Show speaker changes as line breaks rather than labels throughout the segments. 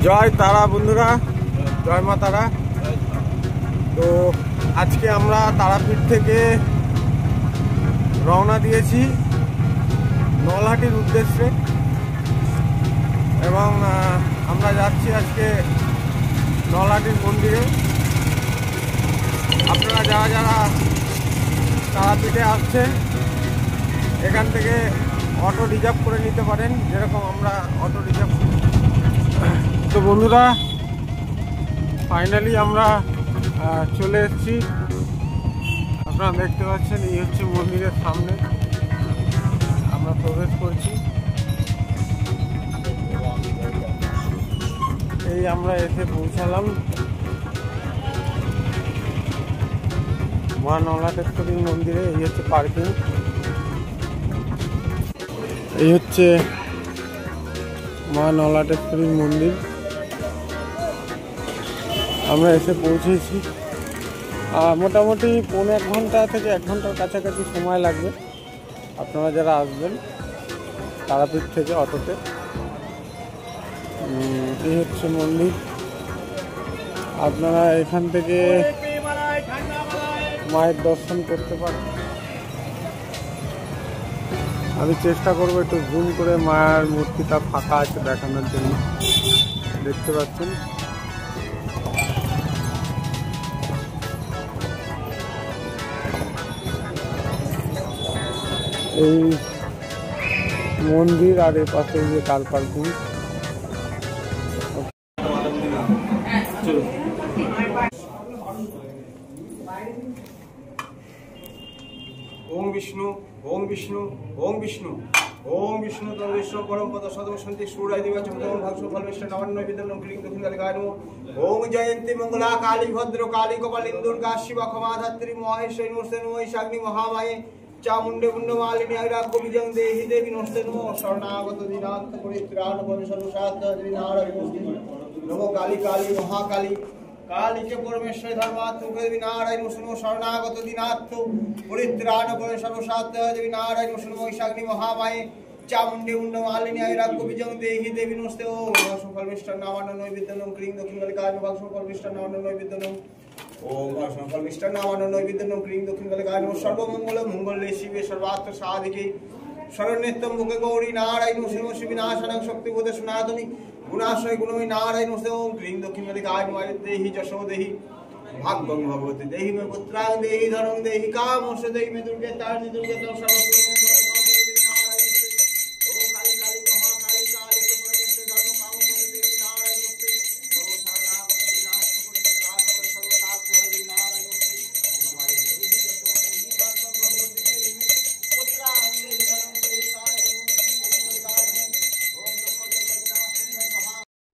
জয় তারা বন্ধুরা, জয় মা তারা। তো আজকে আমরা তারাপীঠ থেকে রওনা দিয়েছি নলহাটির উদ্দেশ্যে এবং আমরা যাচ্ছি আজকে নলহাটির মন্দিরে। আপনারা যারা যারা তারাপীঠে আসছেন এখান থেকে অটো রিজার্ভ করে নিতে পারেন, যেরকম আমরা অটো রিজার্ভ করি। তো বন্ধুরা, ফাইনালি আমরা চলে এসেছি। আপনারা দেখতে পাচ্ছেন এই হচ্ছে মন্দিরের সামনে আমরা প্রবেশ করছি। এই আমরা এসে পৌঁছালাম মা নলাটেশ্বরী মন্দিরে। এই হচ্ছে পার্কিং, এই হচ্ছে মা নলাটেশ্বরীর মন্দির। আমরা এসে পৌঁছেছি। মোটামুটি 1.5 ঘন্টা থেকে 1 ঘন্টার কাছাকাছি সময় লাগবে আপনারা যারা আসবেন তারাপীঠ থেকে অটোতে। এই হচ্ছে মন্দির। আপনারা এখান থেকে মায়ের দর্শন করতে পারেন। আমি চেষ্টা করবো একটু জুম করে মায়ের মূর্তিটা ফাঁকা আছে দেখানোর জন্য। দেখতে পাচ্ছেন এই মন্দির আর এর পাশে যে কার পার্কিং। ওম বিষ্ণু, ওম বিষ্ণু, ওম বিষ্ণু, ওম বিষ্ণু তদ্বিষ্ণু পরম পদ সদম শান্তি সূর্যায় দিবা চন্দ্রম ভাগসু ফলমিষ্ঠ নবান্ন বিদ্যনম ক্লীং দক্ষিণ কালিকায় নমঃ। ওম জয়ন্তী মঙ্গলা কালী ভদ্র কালী কপালিনী দুর্গা শিবা ক্ষমা ধাত্রী মহেশ্বরী নমস্তে নমঃ। ঈশাগ্নি মহামায়ে চামুণ্ডে পুণ্যমালিনী আয়রাগ্য বিজং দেহি দেবী নমস্তে নমঃ। শরণাগত দীনার্থ পরিত্রাণ সর্বসাধ্য দেবী নারায়ণ নমঃ। কালী কালী মহাকালী কালীকে পরমেশ্বর ধর্মাত্ম দেবী নারায়ণ নমঃ। শরণাগত দীনার্থ পরিত্রাণ সর্বসাধ্য দেবী নারায়ণ নমঃ। ঈশাগ্নি মহামায়ে চামুণ্ডে পুণ্যমালিনী আয়রাগ্য বিজং দেহি দেবী নমস্তে। ওম ফল মিষ্টান্ন নামান্য নৈবেদ্যনম ক্লীং দক্ষিণ কালিকায় নমঃ। ফল মিষ্টান্ন নামান্য নৈবেদ্যনম ওম ফল মিষ্টান্ন নামান্য নৈবেদ্যনম ক্লীং দক্ষিণ কালিকায় নমঃ। সর্বমঙ্গল মঙ্গলে শিবে সর্বার্থ সাধিকে শরণ্যেত্যং মুখে গৌরী নারায়ণ নমঃ। বিনাশানাং শক্তিবোধে সনাতনী গুণাশ্রয় গুণময়ী নারায়ণ নমস্তে। ওম ক্লীং দক্ষিণ কালিকায় নমঃ। দেহি যশো দেহি ভাগ্যং ভগবতী দেহি মে পুত্রাং দেহি ধনং দেহি কামস্য দেহি মে দুর্গে তারিণী দুর্গে তং সর্বস্ব।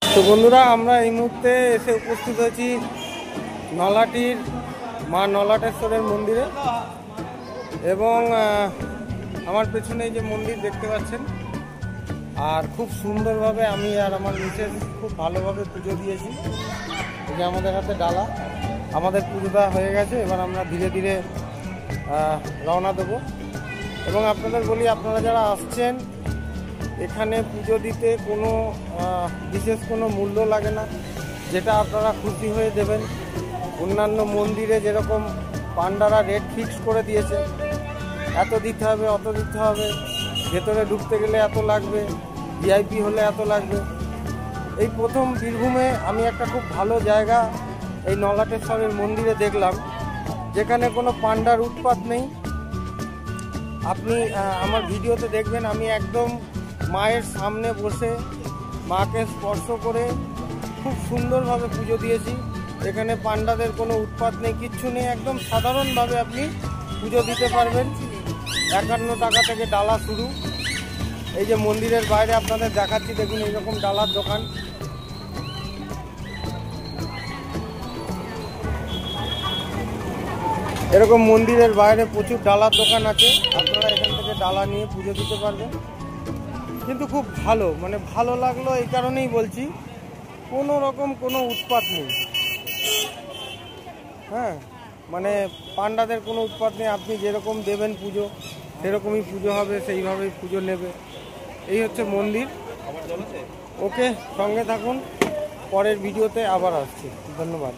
তো বন্ধুরা, আমরা এই মুহূর্তে এসে উপস্থিত হয়েছি নলহাটির মা নলাটেশ্বরের মন্দিরে এবং আমার পেছনে যে মন্দির দেখতে পাচ্ছেন, আর খুব সুন্দরভাবে আমি আর আমার মিসেস খুব ভালোভাবে পুজো দিয়েছি। এই যে আমাদের হাতে ডালা, আমাদের পুজো দেওয়া হয়ে গেছে। এবার আমরা ধীরে ধীরে রওনা দেবো এবং আপনাদের বলি, আপনারা যারা আসছেন এখানে পুজো দিতে কোনো বিশেষ কোনো মূল্য লাগে না, যেটা আপনারা খুশি হয়ে দেবেন। অন্যান্য মন্দিরে যেরকম পান্ডারা রেট ফিক্স করে দিয়েছে, এত দিতে হবে, অত দিতে হবে, ভেতরে ঢুকতে গেলে এত লাগবে, ভিআইপি হলে এত লাগবে। এই প্রথম বীরভূমে আমি একটা খুব ভালো জায়গা এই নলাটেশ্বরের মন্দিরে দেখলাম, যেখানে কোনো পান্ডার উৎপাত নেই। আপনি আমার ভিডিওতে দেখবেন আমি একদম মায়ের সামনে বসে মাকে স্পর্শ করে খুব সুন্দরভাবে পুজো দিয়েছি। এখানে পান্ডাদের কোনো উৎপাত নেই, কিচ্ছু নেই। একদম সাধারণভাবে আপনি পুজো দিতে পারবেন। 51 টাকা থেকে ডালা শুরু। এই যে মন্দিরের বাইরে আপনাদের দেখাচ্ছি, দেখুন এইরকম ডালার দোকান। এরকম মন্দিরের বাইরে প্রচুর ডালার দোকান আছে, আপনারা এখান থেকে ডালা নিয়ে পুজো দিতে পারবেন। কিন্তু খুব ভালো, মানে ভালো লাগলো এই কারণেই বলছি, কোনো রকম কোনো উৎপাত নেই। হ্যাঁ, মানে পান্ডাদের কোনো উৎপাত নেই। আপনি যেরকম দেবেন পুজো সেরকমই পুজো হবে, সেইভাবেই পুজো নেবে। এই হচ্ছে মন্দির। ওকে, সঙ্গে থাকুন। পরের ভিডিওতে আবার আসছি। ধন্যবাদ।